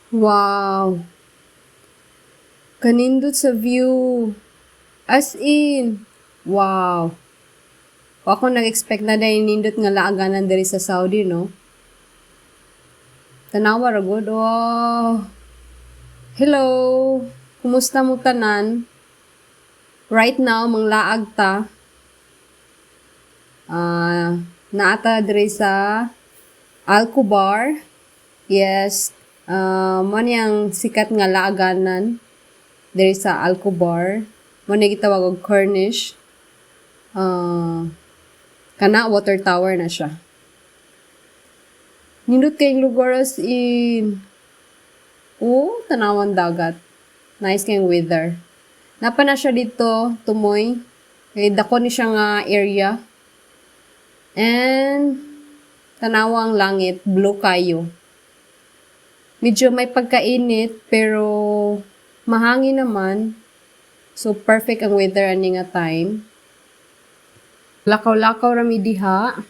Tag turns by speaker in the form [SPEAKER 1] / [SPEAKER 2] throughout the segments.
[SPEAKER 1] Wow. Kanindot sa view. As in. Wow. Ako nag-expect na dahil nindot nga laaganan diri sa Saudi, no? Tanawa ra gud. Wow. Hello. Kumusta mo tanan? Right now, manglaag ta. Naata diri sa Al-Kubar. Yes. Mo niyang sikat nga laaganan diri sa Al-Kubar. Mo na gitawag og Cornish. Kana water tower na siya. Nindot kayong lugar as in. Tanawan dagat. Nice kayong weather. Napa na siya dito, tumoy. Kay dako ni siya nga area. And tanawang langit, blue kayo. Medyo may pagkainit pero mahangin naman. So perfect ang weather ani nga time. Lakaw-lakaw rami diha.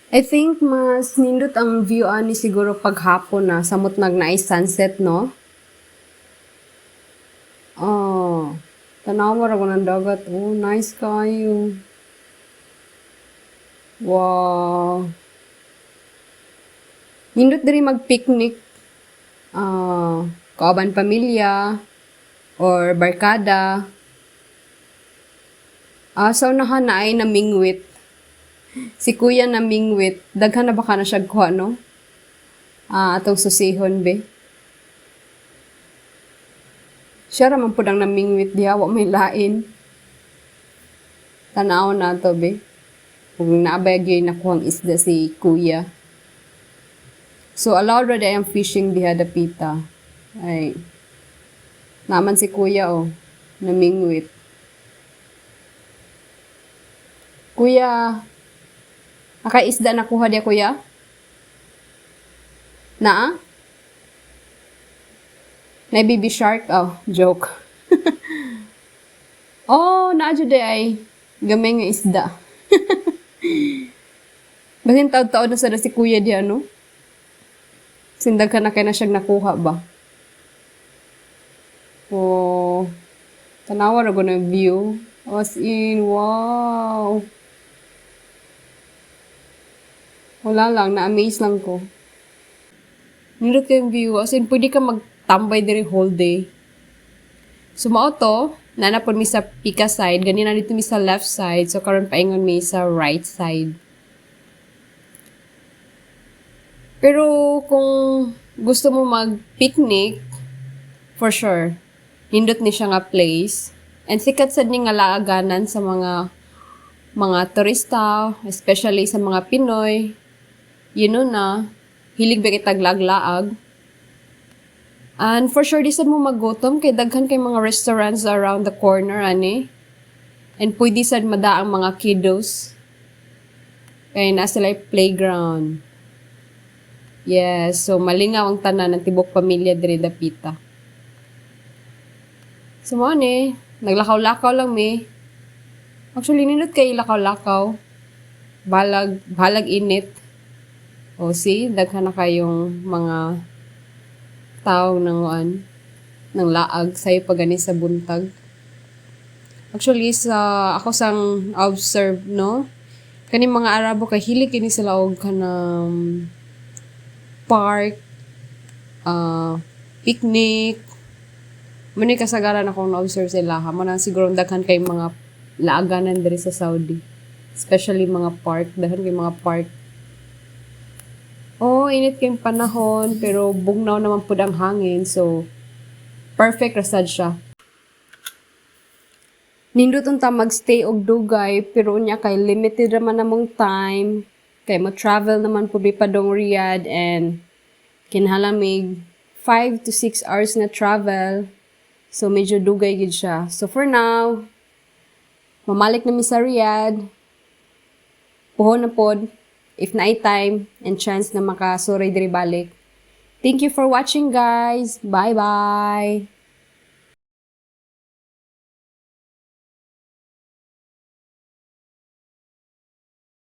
[SPEAKER 1] I think mas nindot ang view ani siguro paghapon na samot nagnay sunset, no? Tanawa ra ko ng dagat. Nice kayo. Wow. Nindot diri mag-picnic. Kauban pamilya or barkada. Sa unahan na ay namingwit. Si kuya namingwit. Daghan na baka na siya kuha, no? Atong susihon, be. Siya raman po dang namingwit diha. Wa may lain. Tanaw na to, be. Kung naabay yung nakuhang isda si kuya. So, allowed ra ang fishing diha dapita. Ay. Naman si kuya, namingwit. Kuya, isda nakuha dia kuya? Naa? Na baby shark? Joke. Naa jud ay gamay nga isda. Basin taod-taod na sada si kuya dia, no? Sindag ka na kaya na siyang nakuha ba? Tanawa ra ko ng view. As in, wow. Wala lang, na-amaze lang ko. Nindot kayong view. As in, pwede ka magtambay diri whole day. So, mao to, nanapon mi sa pika side. Ganina dito mi sa left side. So, karon paingon mi sa right side. Pero, kung gusto mo mag-picnic, for sure, nindot ni siya nga place. And sikat sad ni nga laaganan sa mga turista, especially sa mga Pinoy. Na, hilig ba kitag laglaag. And for sure, di sad mo magutom kay daghan kay mga restaurants around the corner, ani. And pwede sad madaang mga kiddos. Kaya nasa like playground. Yes, so malingaw ang tanan ng tibok pamilya diri dapita. So mo ni, naglakaw-lakaw lang mi. Actually, nindot kay lakaw-lakaw. Balag init. See, daghan na kayong mga tao ng laag sa'yo pagani sa buntag. Actually, ako sang observe, no? Kani mga Arabo kay hilig kini sila og kanang park, picnic. Muna kasagaran akong na-observe sila. Muna siguro daghan kay mga laaganan diri sa Saudi. Especially mga park. Daghan kay mga park. Init kayong panahon, pero bugnaw naman po ang hangin. So, perfect rasad siya. Nindot unta magstay og dugay, pero unya kay limited naman namong time. Kay mo-travel naman po padong Riyadh and kinhalamig 5 to 6 hours na travel. So, medyo dugay gid siya. So, for now, mamalik na mi sa Riyadh. Puhon na pod. If na time and chance na makasuray diri balik. Thank you for watching, guys. Bye-bye.